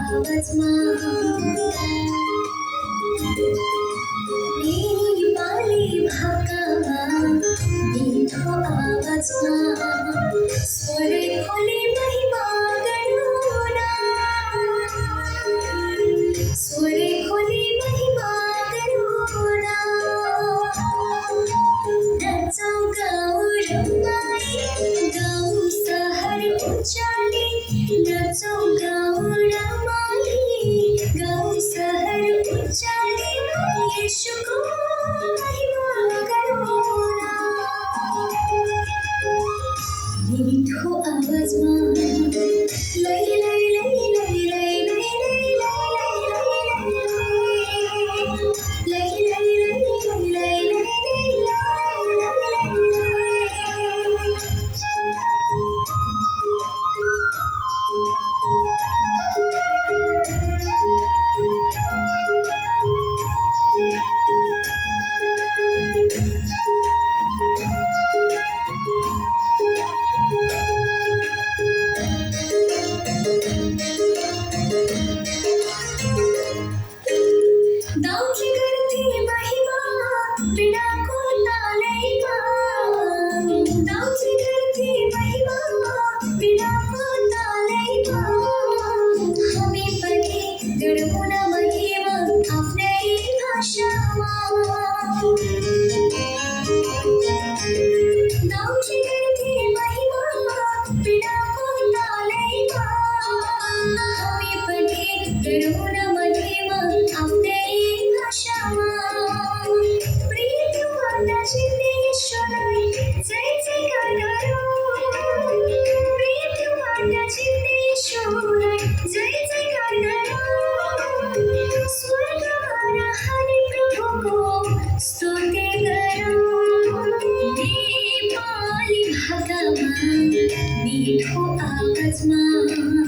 आवाजमा नी पाली भाकामा मिठो आवाजमा स्वरे खोली महिमा गरुना स्वरे खोली महिमा गरुना नचौँ गाउँ रमाई गाउँ सहर उचाली नचौँ गाउँ रमाई गाउँ सहर उचाली यीशुको महिमा गरौँला मिठो आवाजमा लै लै लै लै लै लै लै लै लै दाउकी गर्थे महिमा पीडाको तालैमा दाउकी गर्थे महिमा पीडाको तालैमा हामी पनि गरौँ न महिमा आफ्नै भाषामा दाउकी गर्थे महिमा पीडाको तालैमा हामी पनि गरौँ न महिमा आफ्नै भाषामा प्रियभन्दा चिन्ने ईश्वरलाई जय जयकार गरौँ प्रियभन्दा चिन्ने ईश्वरलाई जय जयकार गरौँ स्वर्गमा रहने प्रभुको स्तुति गरौँ नेपाली भाकामा मिठो आवाजमा